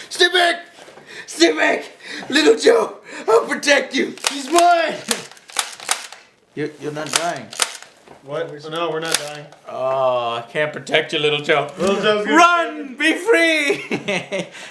Stay back! Stay back! Little Joe, I'll protect you! He's mine! You're not dying. What? No, we're not dying. Oh, I can't protect you, Little Joe. Little Joe's gonna Run! Be free!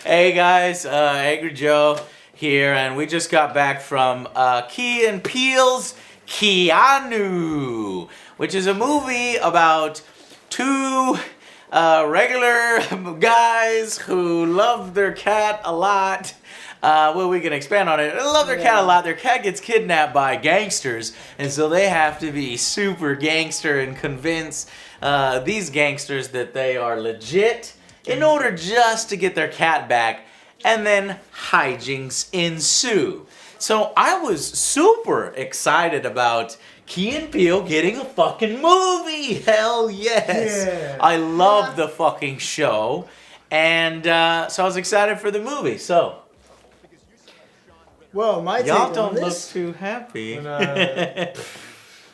Hey guys, Angry Joe here, and we just got back from Key and Peele's Keanu, which is a movie about two regular guys who love their cat a lot. Well, we can expand on it. They love their cat a lot. Their cat gets kidnapped by gangsters, and so they have to be super gangster and convince these gangsters that they are legit in order just to get their cat back, and then hijinks ensue. So I was super excited about Key and Peele getting a fucking movie. Hell yes. Yeah. I love the fucking show, and so I was excited for the movie. So. Well, my take Y'all on don't look this. too happy. No.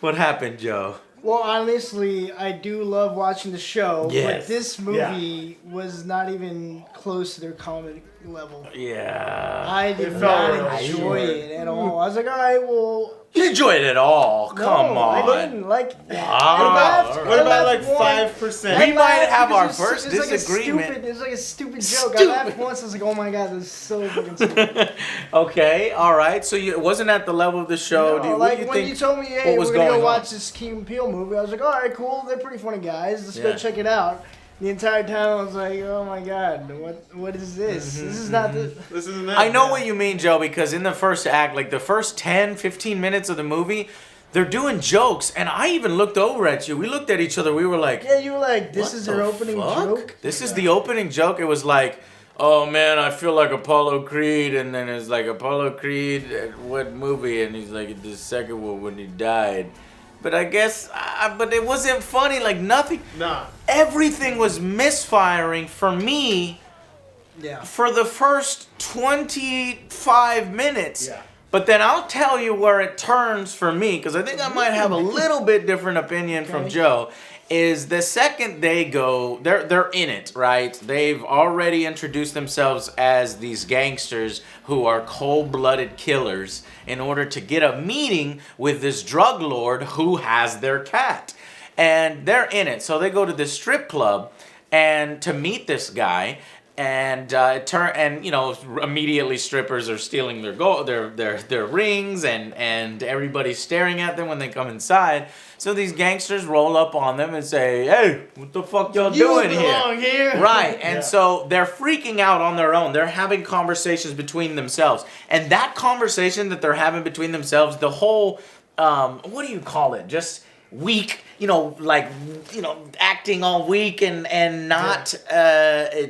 What happened, Joe? Well, honestly, I do love watching the show, Yes. but this movie was not even close to their comedy level. Yeah. I did It not felt really enjoy short. it at all. I was like, all right, well, You enjoyed it all. Come no, on. I didn't like. Ah, What about I like laughed 5%? We might have because our it's- first it's disagreement. It's like a stupid joke. I laughed once. I was like, oh my god, this is so fucking stupid. Okay, all right. So it wasn't at the level of the show. No, What do like you when think? you told me, hey, was we're gonna going go on? watch this Key and Peele movie, I was like, all right, cool. They're pretty funny guys. Let's Yeah. go check it out. The entire time I was like, oh my god, what is this? This is not the. This isn't that. I know what you mean, Joe, because in the first act, like the first 10, 15 minutes of the movie, they're doing jokes, and I even looked over at you. We looked at each other. We were like, Yeah, you were like, this what is the their opening fuck? joke. This is the opening joke. It was like, oh man, I feel like Apollo Creed, and then it's like Apollo Creed at what movie? And he's like, the second one when he died. But I guess, but it wasn't funny. Like nothing. Nah. Everything was misfiring for me Yeah. for the first 25 minutes. Yeah. But then I'll tell you where it turns for me, because I think I might have a little bit different opinion from Joe. Is the second they go, they're in it, right? They've already introduced themselves as these gangsters who are cold-blooded killers in order to get a meeting with this drug lord who has their cat. And they're in it. So they go to this strip club and to meet this guy. And immediately strippers are stealing their gold, their rings, and everybody's staring at them when they come inside. So these gangsters roll up on them and say, "Hey, what the fuck y'all doing here?" Right, and so they're freaking out on their own. They're having conversations between themselves, and that conversation that they're having between themselves, the whole, what do you call it? Just weak, acting all weak and not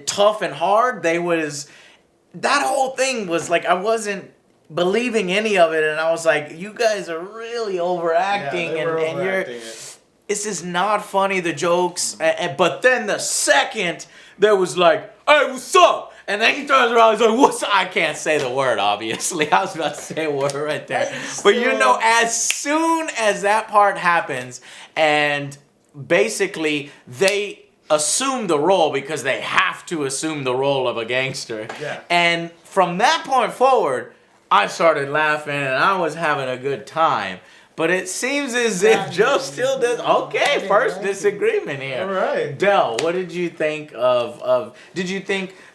tough and hard. That whole thing was like, I wasn't believing any of it, and I was like, you guys are really overacting, Yeah, they were and overacting you're. it. This is not funny, the jokes, but then the second there was like, hey, what's up? And then he turns around and he's like, what's up? I can't say the word, obviously. I was about to say a word right there. But you know, as soon as that part happens, and basically they assume the role because they have to assume the role of a gangster. Yeah. And from that point forward, I started laughing and I was having a good time. But it seems as if Joe still does. Okay, first disagreement here. All right. Del, what did you think of? Do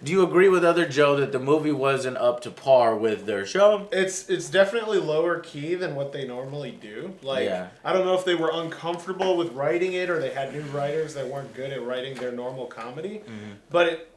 you agree with other Joe that the movie wasn't up to par with their show? It's definitely lower key than what they normally do. Like, Yeah. I don't know if they were uncomfortable with writing it or they had new writers that weren't good at writing their normal comedy. Mm-hmm. But,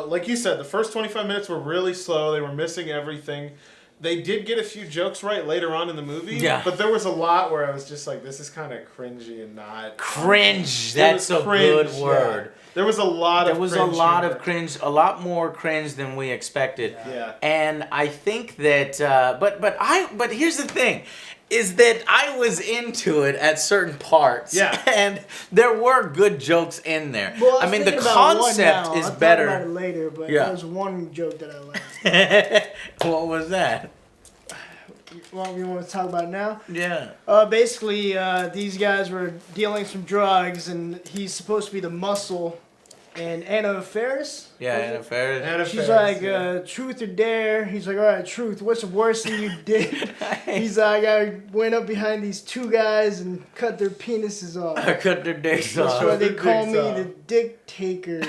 like you said, the first 25 minutes were really slow. They were missing everything. They did get a few jokes right later on in the movie. Yeah. But there was a lot where I was just like, this is kind of cringy and not... Cringe. There That's was a cringe, good word. yeah. There was a lot of There was a cringe lot humor. of cringe, a lot more cringe than we expected. Yeah. And I think that, but here's the thing, is that I was into it at certain parts. Yeah. And there were good jokes in there. Well, I mean, the thinking about one concept now. is I'll talk better. about it later, but Yeah. there's one joke that I laughed. What was that? Well, you want to talk about it now? Yeah. Basically, these guys were dealing some drugs, and he's supposed to be the muscle, and Anna Faris. Yeah, Anna Faris. She's like, truth or dare. He's like, all right, truth. What's the worst thing you did? He's like, I went up behind these two guys and cut their penises off. I cut their dicks That's off. why they call me the dick taker.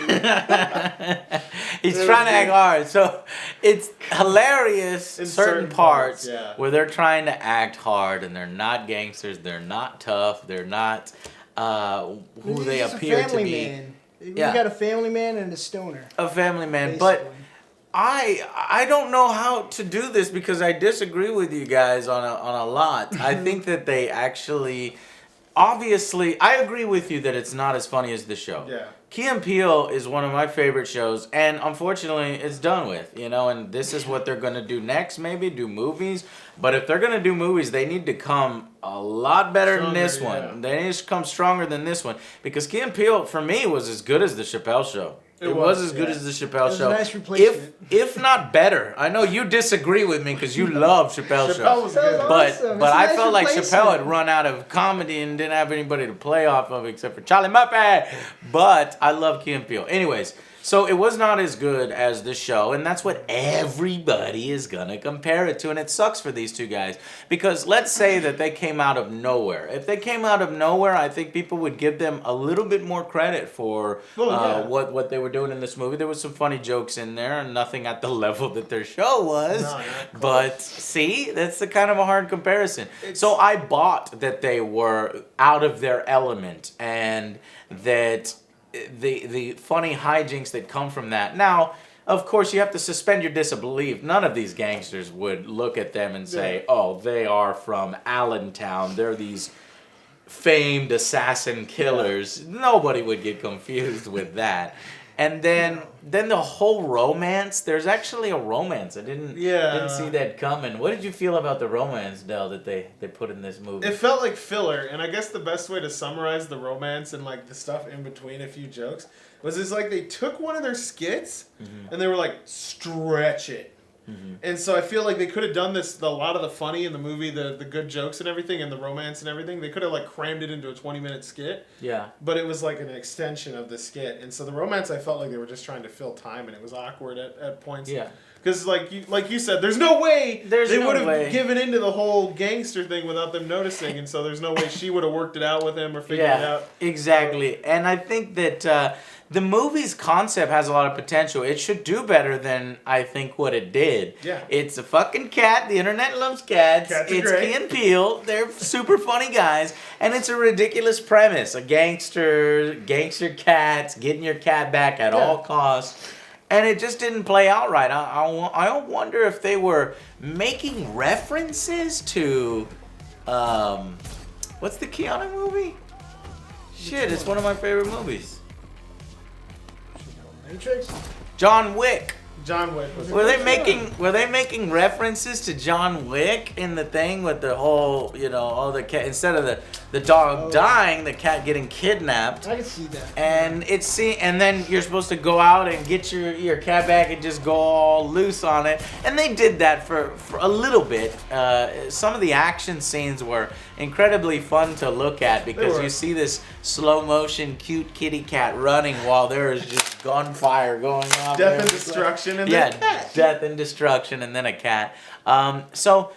He's trying to act hard. So it's hilarious In certain parts yeah. where they're trying to act hard and they're not gangsters, they're not tough, they're not who they appear to be. Man. We got a family man and a stoner. A family man. Basically. But I don't know how to do this because I disagree with you guys on a lot. I think that they actually... Obviously, I agree with you that it's not as funny as the show. Yeah. Key and Peele is one of my favorite shows, and unfortunately, it's done with, you know, and this is what they're going to do next, maybe, do movies. But if they're going to do movies, they need to come a lot better than this one. They need to come stronger than this one. Because Key and Peele, for me, was as good as the Chappelle Show. It was as good as the Chappelle Show. It was a nice replacement. If not better. I know you disagree with me because you love Chappelle Show. Chappelle was good. Awesome. But It's a I nice felt like replacement. Chappelle had run out of comedy and didn't have anybody to play off of except for Charlie Murphy. But I love Key and Peele. Anyways, so it was not as good as the show, and that's what everybody is going to compare it to, and it sucks for these two guys. Because let's say that they came out of nowhere. If they came out of nowhere, I think people would give them a little bit more credit for what they were doing in this movie. There was some funny jokes in there, and nothing at the level that their show was. No, But see, that's the kind of a hard comparison. So I bought that they were out of their element, and that the funny hijinks that come from that. Now, of course, you have to suspend your disbelief. None of these gangsters would look at them and say, oh, they are from Allentown. They're these famed assassin killers. Nobody would get confused with that. And then the whole romance. There's actually a romance. I didn't see that coming. What did you feel about the romance, Del, that they put in this movie? It felt like filler, and I guess the best way to summarize the romance and like the stuff in between a few jokes was it's like they took one of their skits and they were like, stretch it. And so I feel like they could have done this, a lot of the funny in the movie, the good jokes and everything, and the romance and everything. They could have like crammed it into a 20-minute skit. Yeah. But it was like an extension of the skit, and so the romance, I felt like they were just trying to fill time, and it was awkward at points. Yeah. Because like you said, there's no way they would have given into the whole gangster thing without them noticing, and so there's no way she would have worked it out with him or figured it out. Exactly. And I think that the movie's concept has a lot of potential. It should do better than I think what it did. Yeah. It's a fucking cat. The internet loves cats. It's Key and Peele. They're super funny guys. And it's a ridiculous premise. A gangster cats, getting your cat back at all costs. And it just didn't play out right. I wonder if they were making references to, what's the Keanu movie? Shit, it's one of my favorite movies. Matrix? John Wick. John Wick was. Were they making references to John Wick in the thing with the whole, all the cat, instead of the dog dying, the cat getting kidnapped? I can see that. And and then you're supposed to go out and get your cat back and just go all loose on it. And they did that for a little bit. Some of the action scenes were incredibly fun to look at because you see this slow motion cute kitty cat running while there is just gunfire going on. Death and destruction and then a cat. Death and destruction and then a cat. So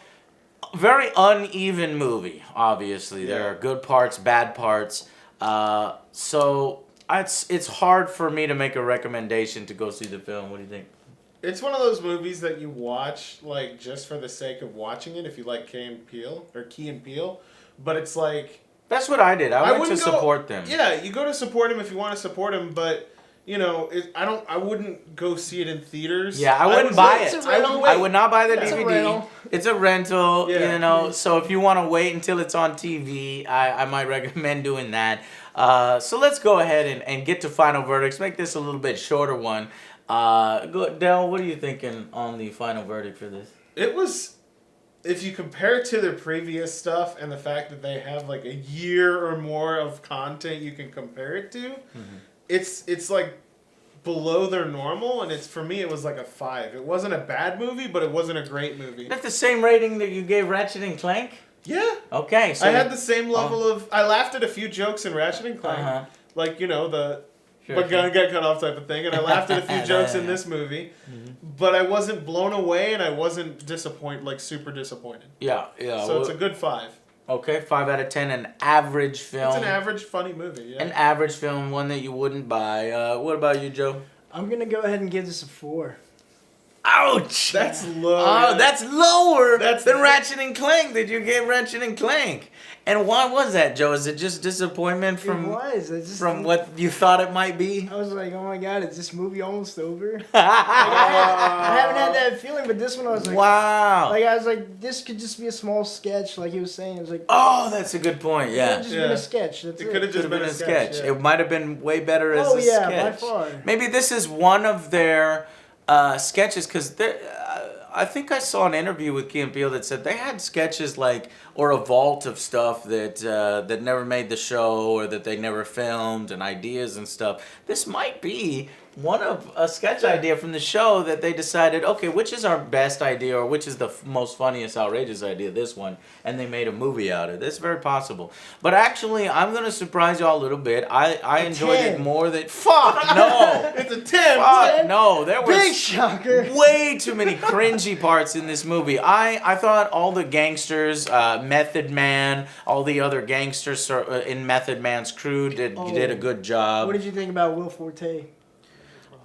very uneven movie, obviously. There are good parts, bad parts. So it's hard for me to make a recommendation to go see the film. What do you think? It's one of those movies that you watch like just for the sake of watching it if you like Key and Peele. But it's like... That's what I did. I went to support them. Yeah, you go to support them if you want to support them, but... I wouldn't go see it in theaters. Yeah, I wouldn't buy it. I would not buy the DVD. It's a rental. It's a rental, so if you want to wait until it's on TV, I might recommend doing that. So let's go ahead and get to final verdicts. Make this a little bit shorter one. Del, what are you thinking on the final verdict for this? It was... If you compare it to their previous stuff and the fact that they have like a year or more of content you can compare it to, it's like below their normal, and for me it was like a 5. It wasn't a bad movie, but it wasn't a great movie. That's the same rating that you gave Ratchet and Clank? Yeah. Okay. So I had the same level of... I laughed at a few jokes in Ratchet and Clank. Like, but gonna get cut off type of thing. And I laughed at a few jokes in this movie, but I wasn't blown away and I wasn't disappointed, like super disappointed. Yeah. So it's a good 5. Okay, 5 out of 10, an average film. It's an average funny movie. Yeah. An average film, one that you wouldn't buy. What about you, Joe? I'm gonna go ahead and give this a 4. Ouch! That's low. Oh, that's lower That's than Ratchet and Clank. Did you get Ratchet and Clank? And why was that, Joe? Is it just disappointment from what you thought it might be? I was like, oh my god, is this movie almost over? I haven't had that feeling, but this one I was like, wow. Like I was like, this could just be a small sketch, like he was saying. It was like, Oh, that's a good point. it Yeah. could have just been a sketch. That's It could have just been a sketch. It might have been way better as Oh a yeah, sketch. by far. Maybe this is one of their sketches because I think I saw an interview with Key and Peele that said they had sketches like or a vault of stuff that never made the show or that they never filmed and ideas and stuff. This might be one of a sketch idea from the show that they decided, okay, which is our best idea or which is the most funniest, outrageous idea, this one, and they made a movie out of it. It's very possible. But actually, I'm going to surprise y'all a little bit. I enjoyed 10. it more than... Fuck, no! It's a 10. Fuck, no. There was Big shocker. way too many cringy parts in this movie. I thought all the gangsters, Method Man, all the other gangsters in Method Man's crew did a good job. What did you think about Will Forte?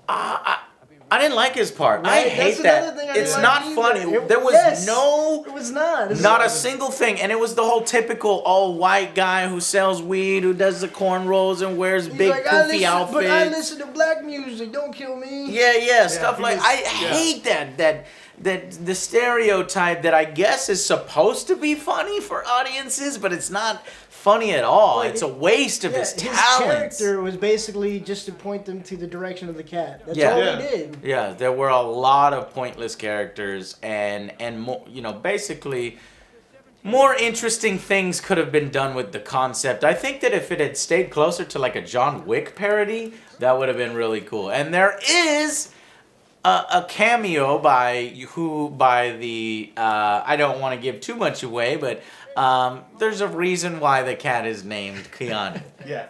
I didn't like his part. I Right? hate That's that. another thing I didn't It's like not either. funny. It- There was yes. no... It was not. It's Not a single thing. And it was the whole typical all-white guy who sells weed, who does the cornrows and wears He's big like, poofy outfits. But I listen to black music. Don't kill me. Yeah, stuff he like... was- I yeah. hate that the stereotype that I guess is supposed to be funny for audiences, but it's not funny at all. Like, it's a waste of his His talents. character was basically just to point them to the direction of the cat. That's Yeah. all Yeah. he did. Yeah, there were a lot of pointless characters and more, basically more interesting things could have been done with the concept. I think that if it had stayed closer to like a John Wick parody, that would have been really cool. And there is a cameo by the I don't want to give too much away, but there's a reason why the cat is named Keanu. Yeah.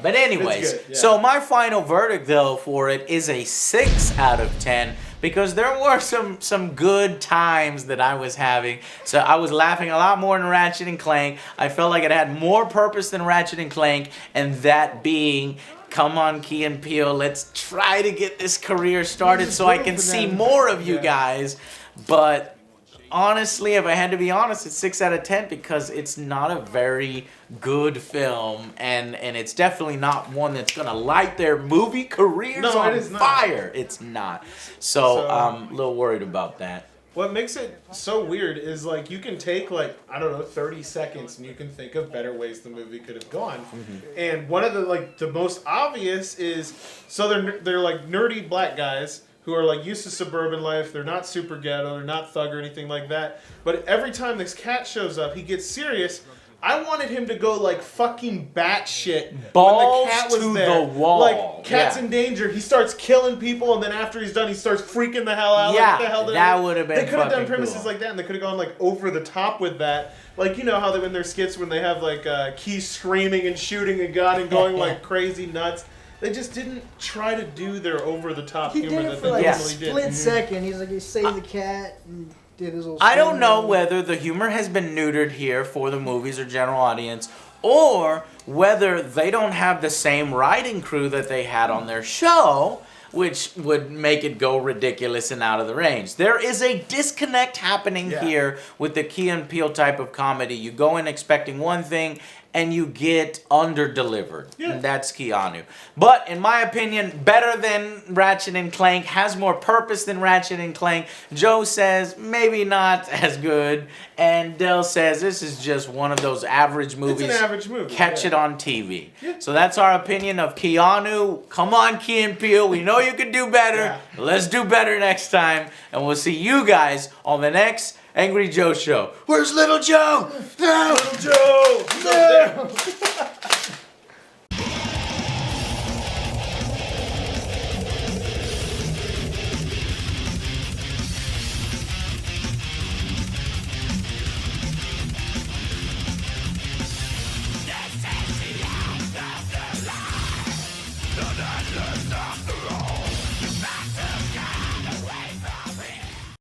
But anyways, It's good, yeah. so my final verdict though for it is a 6 out of 10 because there were some good times that I was having. So I was laughing a lot more than Ratchet and Clank. I felt like it had more purpose than Ratchet and Clank, and that being, come on, Key and Peele, let's try to get this career started so I can see more of you guys. But honestly, if I had to be honest, it's 6 out of 10 because it's not a very good film, and it's definitely not one that's gonna light their movie careers No, on it is not. fire. It's not. So I'm a little worried about that. What makes it so weird is like you can take like, I don't know, 30 seconds and you can think of better ways the movie could have gone. And one of the most obvious is, so they're like nerdy black guys who are like used to suburban life. They're not super ghetto, they're not thug or anything like that. But every time this cat shows up, he gets serious. I wanted him to go like fucking batshit Balls when the cat was to there. the wall. Like, cat's Yeah. in danger. He starts killing people, and then after he's done, he starts freaking the hell out. Yeah, like, what the hell that would have been They could have done fucking premises cool. like that, and they could have gone like over the top with that. Like, you know how they in their skits when they have like Key screaming and shooting a gun and going like crazy nuts. They just didn't try to do their over the top He humor did it that for they like a normally did. split second. He's like, he saved the cat and did his little. I don't scene know there. whether the humor has been neutered here for the movies or general audience, or whether they don't have the same writing crew that they had on their show, which would make it go ridiculous and out of the range. There is a disconnect happening here with the Key and Peele type of comedy. You go in expecting one thing, and you get under-delivered. Yeah. And that's Keanu. But, in my opinion, better than Ratchet and Clank, has more purpose than Ratchet and Clank. Joe says, maybe not as good. And Del says, this is just one of those average movies. It's an average movie. Catch yeah. it on TV. So that's our opinion of Keanu. Come on, Key and Peele. We know you can do better. Yeah. Let's do better next time. And we'll see you guys on the next Angry Joe Show. Where's Little Joe? Little Joe! He's up there.